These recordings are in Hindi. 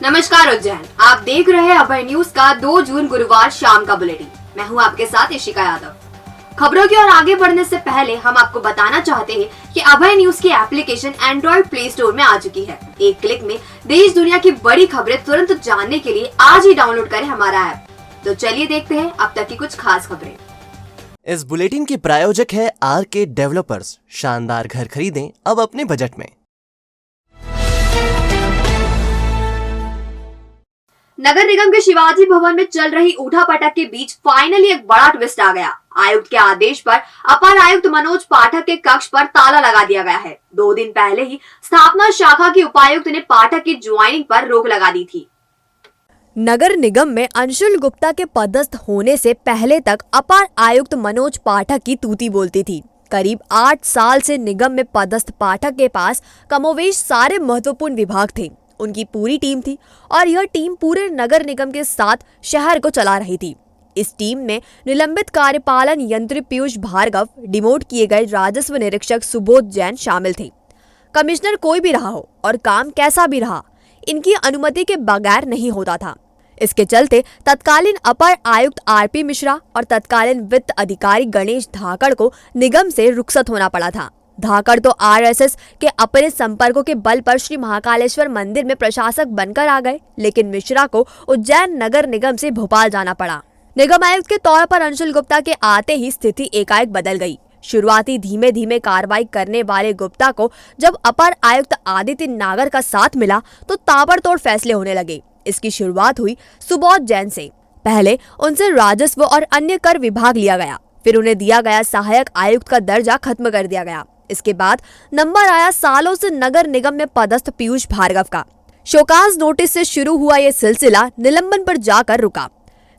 नमस्कार उज्जैन, आप देख रहे हैं अभय न्यूज का 2 जून गुरुवार शाम का बुलेटिन। मैं हूं आपके साथ इशिका यादव। खबरों की ओर आगे बढ़ने से पहले हम आपको बताना चाहते हैं कि अभय न्यूज की एप्लीकेशन एंड्रॉइड प्ले स्टोर में आ चुकी है। एक क्लिक में देश दुनिया की बड़ी खबरें तुरंत जानने के लिए आज ही डाउनलोड करें हमारा ऐप। तो चलिए देखते हैं अब तक की कुछ खास खबरें। इस बुलेटिन के प्रायोजक है आरके डेवलपर्स। शानदार घर खरीदें अब अपने बजट में। नगर निगम के शिवाजी भवन में चल रही उठापटक के बीच फाइनली एक बड़ा ट्विस्ट आ गया। आयुक्त के आदेश पर अपर आयुक्त मनोज पाठक के कक्ष पर ताला लगा दिया गया है। 2 दिन पहले ही स्थापना शाखा के उपायुक्त ने पाठक की ज्वाइनिंग पर रोक लगा दी थी। नगर निगम में अंशुल गुप्ता के पदस्थ होने से पहले तक अपर आयुक्त मनोज पाठक की तूती बोलती थी। करीब 8 साल से निगम में पदस्थ पाठक के पास कमोवेश सारे महत्वपूर्ण विभाग थे। उनकी पूरी टीम थी और यह टीम पूरे नगर निगम के साथ शहर को चला रही थी। इस टीम में निलंबित कार्यपालन यंत्री पीयूष भार्गव, डिमोट किए गए राजस्व निरीक्षक सुबोध जैन शामिल थे। कमिश्नर कोई भी रहा हो और काम कैसा भी रहा, इनकी अनुमति के बगैर नहीं होता था। इसके चलते तत्कालीन अपर आयुक्त आरपी मिश्रा और तत्कालीन वित्त अधिकारी गणेश धाकड़ को निगम से रुखसत होना पड़ा था। धाकड़ तो आरएसएस के अपने संपर्कों के बल पर श्री महाकालेश्वर मंदिर में प्रशासक बनकर आ गए, लेकिन मिश्रा को उज्जैन नगर निगम से भोपाल जाना पड़ा। निगम आयुक्त के तौर पर अंशुल गुप्ता के आते ही स्थिति एकाएक बदल गई। शुरुआती धीमे धीमे कार्रवाई करने वाले गुप्ता को जब अपर आयुक्त आदित्य नागर का साथ मिला तो ताबड़तोड़ फैसले होने लगे। इसकी शुरुआत हुई सुबोध जैन से। पहले उनसे राजस्व और अन्य कर विभाग लिया गया, फिर उन्हें दिया गया सहायक आयुक्त का दर्जा खत्म कर दिया गया। इसके बाद नंबर आया सालों से नगर निगम में पदस्थ पीयूष भार्गव का। शोकाज नोटिस से शुरू हुआ ये सिलसिला निलंबन पर जाकर रुका।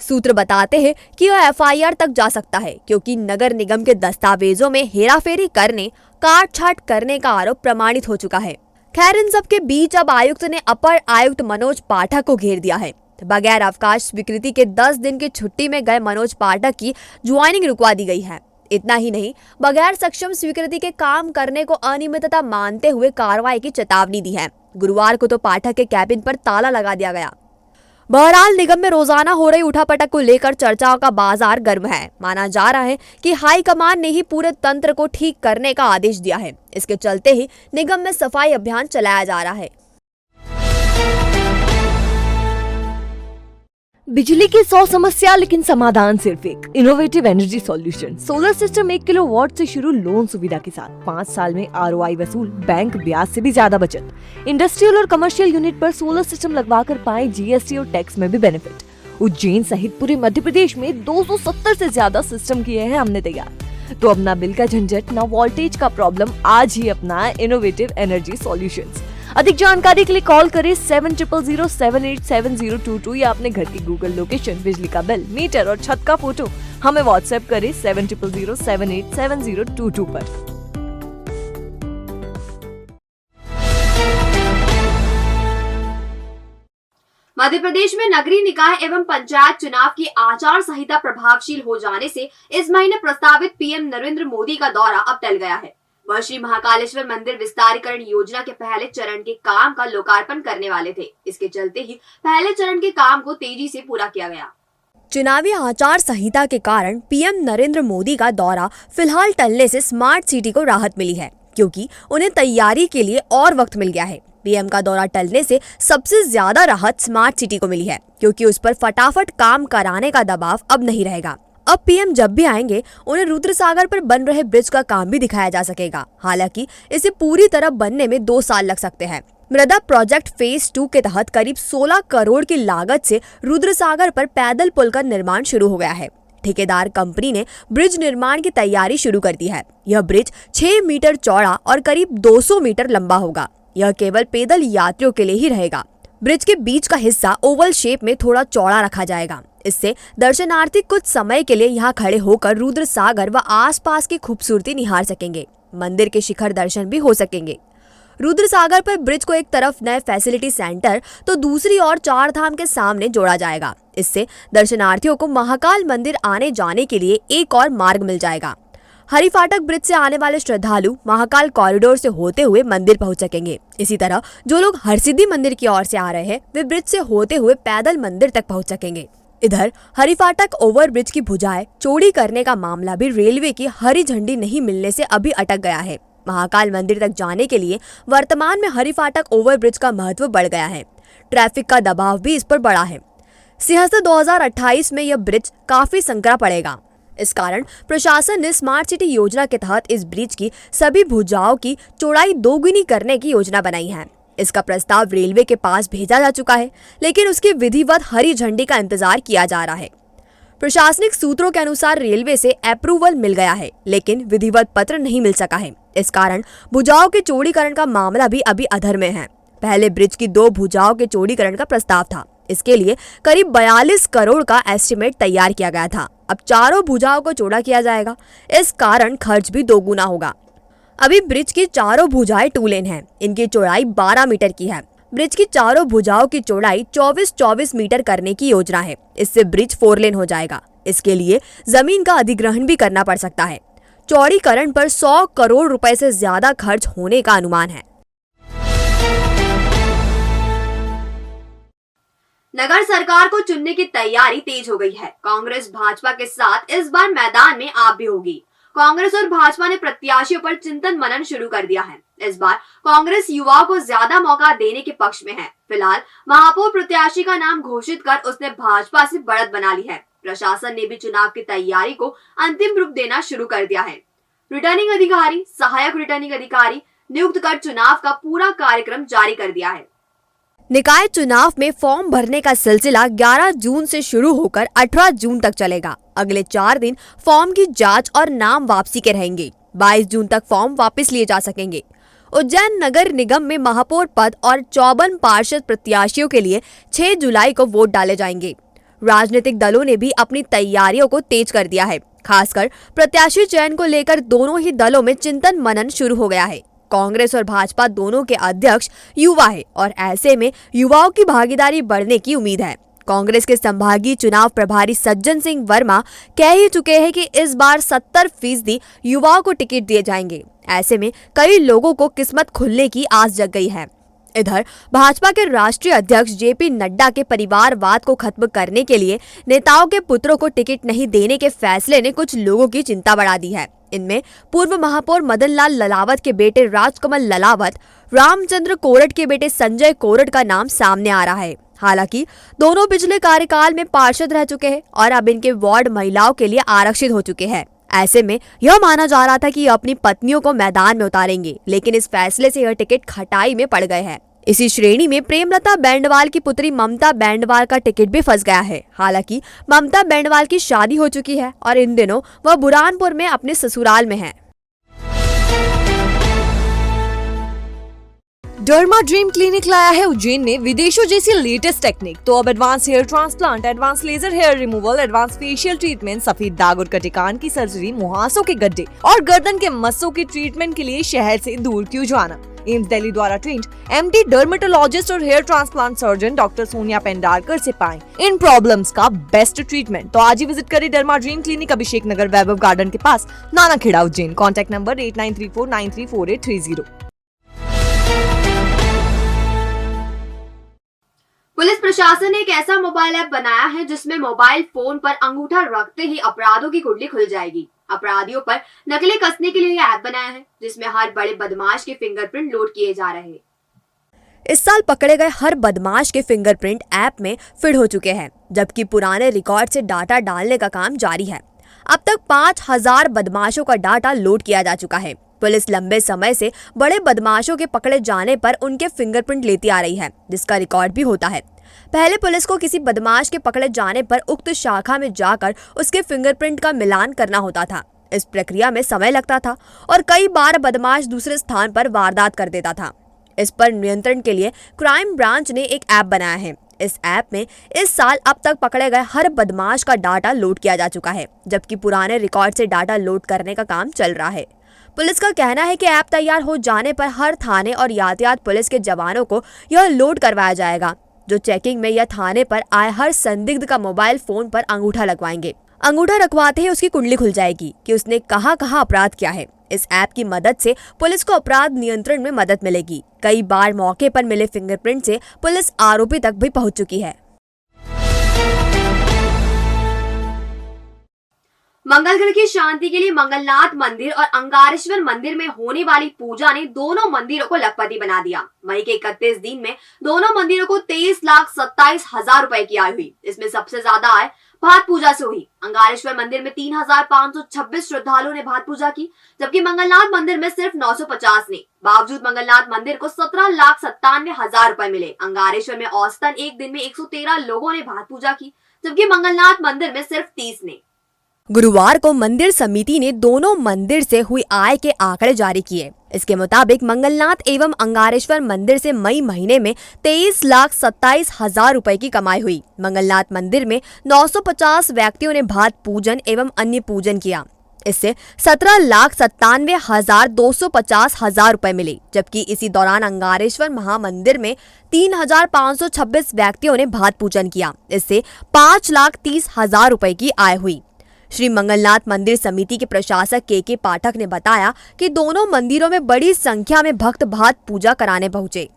सूत्र बताते हैं कि यह एफआईआर तक जा सकता है, क्योंकि नगर निगम के दस्तावेजों में हेराफेरी करने, काट छाट करने का आरोप प्रमाणित हो चुका है। खैर, इन सब के बीच अब आयुक्त ने अपर आयुक्त मनोज पाठक को घेर दिया है। बगैर अवकाश स्वीकृति के 10 दिन की छुट्टी में गए मनोज पाठक की ज्वाइनिंग रुकवा दी गई है। इतना ही नहीं, बगैर सक्षम स्वीकृति के काम करने को अनियमितता मानते हुए कार्रवाई की चेतावनी दी है। गुरुवार को तो पाठक के कैबिन पर ताला लगा दिया गया। बहरहाल, निगम में रोजाना हो रही उठापटक को लेकर चर्चाओं का बाजार गर्म है। माना जा रहा है कि हाईकमान ने ही पूरे तंत्र को ठीक करने का आदेश दिया है। इसके चलते ही निगम में सफाई अभियान चलाया जा रहा है। बिजली की 100 समस्या, लेकिन समाधान सिर्फ एक। Innovative energy solution. Solar system 1 kilowatt से शुरू लोन सुविधा के साथ 5 साल में ROI वसूल, बैंक ब्याज से भी ज्यादा बचत। इंडस्ट्रियल और कमर्शियल यूनिट पर सोलर सिस्टम लगवाकर पाए GST और टैक्स में भी बेनिफिट। उज्जैन सहित पूरे मध्य प्रदेश में 270 से ज्यादा सिस्टम किए हैं हमने तैयार। तो अब ना बिल का झंझट, ना वोल्टेज का प्रॉब्लम। आज ही अपना इनोवेटिव एनर्जी सॉल्यूशंस। अधिक जानकारी के लिए कॉल करें 7000787022 या अपने घर की गूगल लोकेशन, बिजली का बिल, मीटर और छत का फोटो हमें व्हाट्सएप करें 7000787022 पर। मध्य प्रदेश में नगरीय निकाय एवं पंचायत चुनाव की आचार संहिता प्रभावशील हो जाने से इस महीने प्रस्तावित पीएम नरेंद्र मोदी का दौरा अब टल गया है। वह श्री महाकालेश्वर मंदिर विस्तारीकरण योजना के पहले चरण के काम का लोकार्पण करने वाले थे। इसके चलते ही पहले चरण के काम को तेजी से पूरा किया गया। चुनावी आचार संहिता के कारण पीएम नरेंद्र मोदी का दौरा फिलहाल टलने से स्मार्ट सिटी को राहत मिली है, क्योंकि उन्हें तैयारी के लिए और वक्त मिल गया है। पीएम का दौरा टलने से सबसे ज्यादा राहत स्मार्ट सिटी को मिली है, क्योंकि उस पर फटाफट काम कराने का दबाव अब नहीं रहेगा। अब पीएम जब भी आएंगे उन्हें रुद्रसागर पर बन रहे ब्रिज का काम भी दिखाया जा सकेगा। हालांकि इसे पूरी तरह बनने में 2 साल लग सकते हैं। मृदा प्रोजेक्ट फेज 2 के तहत करीब 16 करोड़ की लागत से रुद्रसागर पर पैदल पुल का निर्माण शुरू हो गया है। ठेकेदार कंपनी ने ब्रिज निर्माण की तैयारी शुरू कर दी है। यह ब्रिज 6 मीटर चौड़ा और करीब 200 मीटर लंबा होगा। यह केवल पैदल यात्रियों के लिए ही रहेगा। ब्रिज के बीच का हिस्सा ओवल शेप में थोड़ा चौड़ा रखा जाएगा। इससे दर्शनार्थी कुछ समय के लिए यहाँ खड़े होकर रुद्रसागर व आसपास की खूबसूरती निहार सकेंगे। मंदिर के शिखर दर्शन भी हो सकेंगे। रुद्रसागर पर ब्रिज को एक तरफ नए फैसिलिटी सेंटर तो दूसरी ओर 4 धाम के सामने जोड़ा जाएगा। इससे दर्शनार्थियों को महाकाल मंदिर आने जाने के लिए एक और मार्ग मिल जाएगा। हरिफाटक ब्रिज से आने वाले श्रद्धालु महाकाल कॉरिडोर से होते हुए मंदिर पहुंच सकेंगे। इसी तरह जो लोग हरसिद्धि मंदिर की ओर से आ रहे हैं वे ब्रिज से होते हुए पैदल मंदिर तक पहुंच सकेंगे। इधर हरिफाटक ओवरब्रिज की भुजाएं चौड़ी करने का मामला भी रेलवे की हरी झंडी नहीं मिलने से अभी अटक गया है। महाकाल मंदिर तक जाने के लिए वर्तमान में हरिफाटक ओवरब्रिज का महत्व बढ़ गया है। ट्रैफिक का दबाव भी इस पर बढ़ा है। सिंहस्थ 2028 में यह ब्रिज काफी संकरा पड़ेगा। इस कारण प्रशासन ने स्मार्ट सिटी योजना के तहत इस ब्रिज की सभी भुजाओं की चौड़ाई दोगुनी करने की योजना बनाई है। इसका प्रस्ताव रेलवे के पास भेजा जा चुका है, लेकिन उसकी विधिवत हरी झंडी का इंतजार किया जा रहा है। प्रशासनिक सूत्रों के अनुसार रेलवे से अप्रूवल मिल गया है, लेकिन विधिवत पत्र नहीं मिल सका है। इस कारण भुजाओं के चौड़ीकरण का मामला भी अभी अधर में है। पहले ब्रिज की 2 भुजाओं के चौड़ीकरण का प्रस्ताव था। इसके लिए करीब 42 करोड़ का एस्टिमेट तैयार किया गया था। अब चारों भुजाओं को चौड़ा किया जाएगा। इस कारण खर्च भी दोगुना होगा। अभी ब्रिज की चारों भुजाएं 2 लेन हैं। इनकी चौड़ाई 12 मीटर की है। ब्रिज की चारों भुजाओं की चौड़ाई 24-24 मीटर करने की योजना है। इससे ब्रिज 4 लेन हो जाएगा। इसके लिए जमीन का अधिग्रहण भी करना पड़ सकता है। चौड़ीकरण पर 100 करोड़ रुपए से ज्यादा खर्च होने का अनुमान है। नगर सरकार को चुनने की तैयारी तेज हो गई है। कांग्रेस भाजपा के साथ इस बार मैदान में आप भी होगी। कांग्रेस और भाजपा ने प्रत्याशियों पर चिंतन मनन शुरू कर दिया है। इस बार कांग्रेस युवाओं को ज्यादा मौका देने के पक्ष में है। फिलहाल महापौर प्रत्याशी का नाम घोषित कर उसने भाजपा से बढ़त बना ली है। प्रशासन ने भी चुनाव की तैयारी को अंतिम रूप देना शुरू कर दिया है। रिटर्निंग अधिकारी, सहायक रिटर्निंग अधिकारी नियुक्त कर चुनाव का पूरा कार्यक्रम जारी कर दिया है। निकाय चुनाव में फॉर्म भरने का सिलसिला 11 जून से शुरू होकर 18 जून तक चलेगा। अगले 4 दिन फॉर्म की जांच और नाम वापसी के रहेंगे। 22 जून तक फॉर्म वापस लिए जा सकेंगे। उज्जैन नगर निगम में महापौर पद और 54 पार्षद प्रत्याशियों के लिए 6 जुलाई को वोट डाले जाएंगे। राजनीतिक दलों ने भी अपनी तैयारियों को तेज कर दिया है। खासकर प्रत्याशी चयन को लेकर दोनों ही दलों में चिंतन मनन शुरू हो गया है। कांग्रेस और भाजपा दोनों के अध्यक्ष युवा है और ऐसे में युवाओं की भागीदारी बढ़ने की उम्मीद है। कांग्रेस के संभागीय चुनाव प्रभारी सज्जन सिंह वर्मा कह ही चुके हैं कि इस बार 70% युवाओं को टिकट दिए जाएंगे। ऐसे में कई लोगों को किस्मत खुलने की आस जग गई है। इधर भाजपा के राष्ट्रीय अध्यक्ष जेपी नड्डा के परिवारवाद को खत्म करने के लिए नेताओं के पुत्रों को टिकट नहीं देने के फैसले ने कुछ लोगों की चिंता बढ़ा दी है। इनमें पूर्व महापौर मदन लाल ललावत के बेटे राजकमल ललावत, रामचंद्र कोरट के बेटे संजय कोरट का नाम सामने आ रहा है। हालांकि दोनों पिछले कार्यकाल में पार्षद रह चुके हैं और अब इनके वार्ड महिलाओं के लिए आरक्षित हो चुके हैं। ऐसे में यह माना जा रहा था कि ये अपनी पत्नियों को मैदान में उतारेंगे, लेकिन इस फैसले से यह टिकट खटाई में पड़ गए हैं। इसी श्रेणी में प्रेमलता बैंडवाल की पुत्री ममता बैंडवाल का टिकट भी फंस गया है। हालांकि ममता बैंडवाल की शादी हो चुकी है और इन दिनों वह बुरहानपुर में अपने ससुराल में है। डर्मा ड्रीम क्लिनिक लाया है उज्जैन में विदेशों जैसी लेटेस्ट टेक्निक। तो अब advance hair transplant, advance laser hair removal, advance facial treatment, सफेद दाग और कटिकान की सर्जरी, मुहासों के गड्ढे और गर्दन के मस्सों के ट्रीटमेंट के लिए शहर से दूर क्यों जाना। एम्स दिल्ली द्वारा ट्रेंड एमडी डर्मेटोलॉजिस्ट और hair transplant surgeon doctor Sonia Pendharkar से पाएं इन प्रॉब्लम्स का बेस्ट ट्रीटमेंट। तो आज ही विजिट करें derma dream clinic, Abhishek Nagar, Vaibhav garden के पास, Nanakheda, Ujjain. Contact number 8934934830। Police प्रशासन ने एक ऐसा मोबाइल ऐप बनाया है जिसमें मोबाइल फोन पर अंगूठा रखते ही अपराधों की कुंडली खुल जाएगी। अपराधियों पर नकलें कसने के लिए यह ऐप बनाया है जिसमें हर बड़े बदमाश के फिंगरप्रिंट लोड किए जा रहे हैं। इस साल पकड़े गए हर बदमाश के फिंगरप्रिंट ऐप में फीड हो चुके हैं, जबकि पुराने रिकॉर्ड से डाटा डालने का काम जारी है। अब तक 5000 बदमाशों का डाटा लोड किया जा चुका है। पुलिस लंबे समय से बड़े बदमाशों के पकड़े जाने पर उनके फिंगरप्रिंट लेती आ रही है, जिसका रिकॉर्ड भी होता है। पहले पुलिस को किसी बदमाश के पकड़े जाने पर उक्त शाखा में जाकर उसके फिंगरप्रिंट का मिलान करना होता था। इस प्रक्रिया में समय लगता था और कई बार बदमाश दूसरे स्थान पर वारदात कर देता था। इस पर नियंत्रण के लिए क्राइम ब्रांच ने एक ऐप बनाया है। इस ऐप में इस साल अब तक पकड़े गए हर बदमाश का डाटा लोड किया जा चुका है, जबकि पुराने रिकॉर्ड से डाटा लोड करने का काम चल रहा है। पुलिस का कहना है कि ऐप तैयार हो जाने पर हर थाने और यातायात पुलिस के जवानों को यह लोड करवाया जाएगा, जो चेकिंग में या थाने पर आए हर संदिग्ध का मोबाइल फोन पर अंगूठा लगवाएंगे। अंगूठा रखवाते ही उसकी कुंडली खुल जाएगी कि उसने कहाँ कहाँ अपराध किया है। इस ऐप की मदद से पुलिस को अपराध नियंत्रण में मदद मिलेगी। कई बार मौके पर मिले फिंगरप्रिंट से पुलिस आरोपी तक भी पहुंच चुकी है। मंगल ग्रह की शांति के लिए मंगलनाथ मंदिर और अंगारेश्वर मंदिर में होने वाली पूजा ने दोनों मंदिरों को लखपति बना दिया। मई के 31 दिन में दोनों मंदिरों को 23,27,000 रुपए की आय हुई। इसमें सबसे ज्यादा आय भात पूजा से हुई। अंगारेश्वर मंदिर में 3,526 श्रद्धालुओं ने भात पूजा की, जबकि मंगलनाथ मंदिर में सिर्फ 950 ने। बावजूद मंगलनाथ मंदिर को 17,97,000 रुपए मिले। अंगारेश्वर में औसतन एक दिन में 113 लोगों ने भात पूजा की, जबकि मंगलनाथ मंदिर में सिर्फ 30 ने। गुरुवार को मंदिर समिति ने दोनों मंदिर से हुई आय के आंकड़े जारी किए। इसके मुताबिक मंगलनाथ एवं अंगारेश्वर मंदिर से मई महीने में 23,27,000 रुपए की कमाई हुई। मंगलनाथ मंदिर में 950 व्यक्तियों ने भात पूजन एवं अन्य पूजन किया। इससे 17,97,250 रुपए मिले, जबकि इसी दौरान अंगारेश्वर महामंदिर में 3,526 व्यक्तियों ने भात पूजन किया। इससे 5,30,000 रुपए की आय हुई। श्री मंगलनाथ मंदिर समिति के प्रशासक के पाठक ने बताया कि दोनों मंदिरों में बड़ी संख्या में भक्त भात पूजा कराने पहुंचे।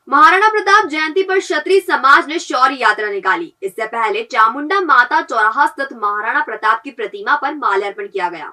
महाराणा प्रताप जयंती पर क्षत्रिय समाज ने शौर्य यात्रा निकाली। इससे पहले चामुंडा माता चौराहा स्थित महाराणा प्रताप की प्रतिमा पर माल्यार्पण किया गया।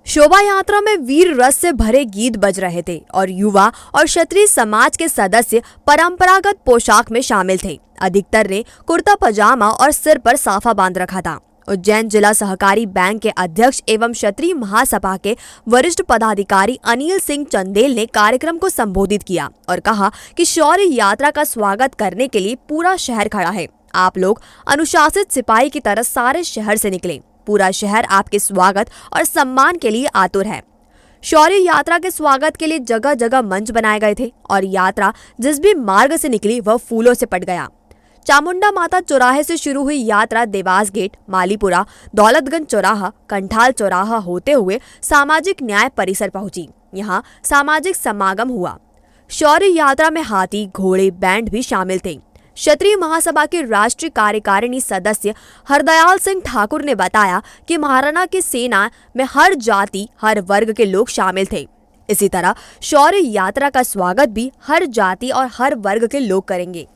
शोभा यात्रा में वीर रस से भरे गीत बज रहे थे और युवा और क्षत्रिय समाज के सदस्य परंपरागत पोशाक में शामिल थे। अधिकतर ने कुर्ता पजामा और सिर पर साफा बांध रखा था। उज्जैन जिला सहकारी बैंक के अध्यक्ष एवं क्षत्रिय महासभा के वरिष्ठ पदाधिकारी अनिल सिंह चंदेल ने कार्यक्रम को संबोधित किया और कहा कि शौर्य यात्रा का स्वागत करने के लिए पूरा शहर खड़ा है। आप लोग अनुशासित सिपाही की तरह सारे शहर से निकले। पूरा शहर आपके स्वागत और सम्मान के लिए आतुर है। शौर्य यात्रा के स्वागत के लिए जगह जगह मंच बनाए गए थे और यात्रा जिस भी मार्ग से निकली वह फूलों से पट गया। चामुंडा माता चौराहे से शुरू हुई यात्रा देवास गेट, मालीपुरा, दौलतगंज चौराहा, कंठाल चौराहा होते हुए सामाजिक न्याय परिसर पहुंची। यहाँ सामाजिक समागम हुआ। शौर्य यात्रा में हाथी, घोड़े, बैंड भी शामिल थे। क्षत्रिय महासभा के राष्ट्रीय कार्यकारिणी सदस्य हरदयाल सिंह ठाकुर ने बताया कि महाराणा की सेना में हर जाति, हर वर्ग के लोग शामिल थे। इसी तरह शौर्य यात्रा का स्वागत भी हर जाति और हर वर्ग के लोग करेंगे।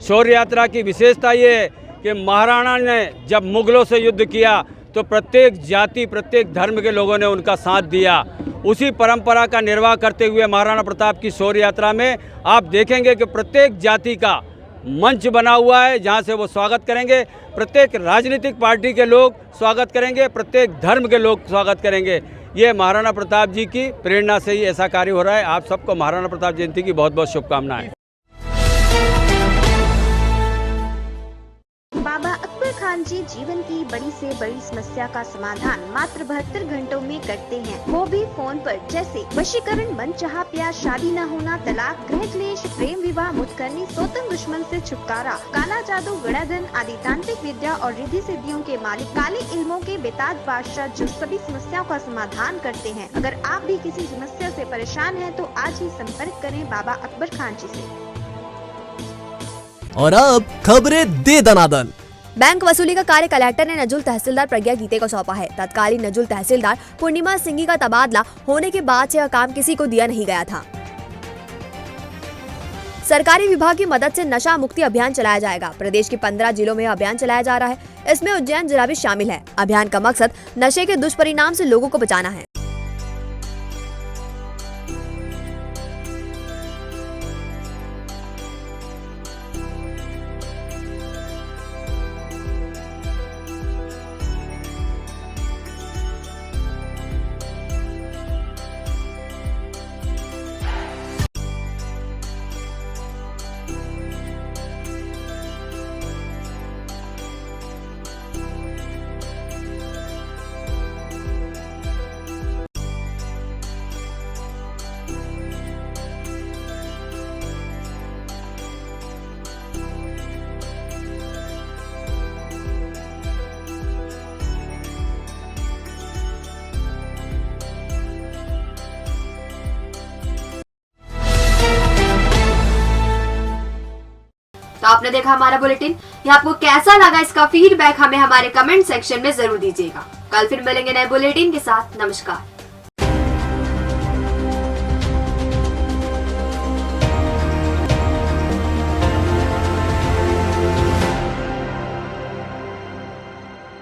शौर्य यात्रा की विशेषता ये है कि महाराणा ने जब मुगलों से युद्ध किया तो प्रत्येक जाति, प्रत्येक धर्म के लोगों ने उनका साथ दिया। उसी परंपरा का निर्वाह करते हुए महाराणा प्रताप की शौर्य यात्रा में आप देखेंगे कि प्रत्येक जाति का मंच बना हुआ है जहां से वो स्वागत करेंगे। प्रत्येक राजनीतिक पार्टी के लोग स्वागत करेंगे, प्रत्येक धर्म के लोग स्वागत करेंगे। ये महाराणा प्रताप जी की प्रेरणा से ही ऐसा कार्य हो रहा है। आप सबको महाराणा प्रताप जयंती की बहुत बहुत शुभकामनाएं। बाबा अकबर खान जी जीवन की बड़ी से बड़ी समस्या का समाधान मात्र 72 घंटों में करते हैं, वो भी फोन पर। जैसे वशीकरण, मनचाहा प्यार, शादी न होना, तलाक, गृह क्लेश, प्रेम विवाह, मुतकरनी, सोतन दुश्मन से छुटकारा, काला जादू, गड़ाधन आदि तांत्रिक विद्या और रिद्धि सिद्धियों के मालिक काले इल्मों के बेताज बादशाह जो सभी समस्याओं का समाधान करते हैं। अगर आप भी किसी समस्या से परेशान हैं तो आज ही संपर्क करें बाबा अकबर खान जी से। और अब खबरें दे दनादन। बैंक वसूली का कार्य कलेक्टर ने नजुल तहसीलदार प्रज्ञा गीते को सौंपा है। तत्कालीन नजुल तहसीलदार पूर्णिमा सिंघी का तबादला होने के बाद से यह काम किसी को दिया नहीं गया था। सरकारी विभाग की मदद से नशा मुक्ति अभियान चलाया जाएगा। प्रदेश के 15 जिलों में अभियान चलाया जा रहा है। इसमें उज्जैन जिला भी शामिल है। अभियान का मकसद नशे के दुष्परिणाम से लोगों को बचाना है। तो आपने देखा हमारा बुलेटिन, ये आपको कैसा लगा इसका फीडबैक हमें हमारे कमेंट सेक्शन में जरूर दीजिएगा। कल फिर मिलेंगे नए बुलेटिन के साथ। नमस्कार।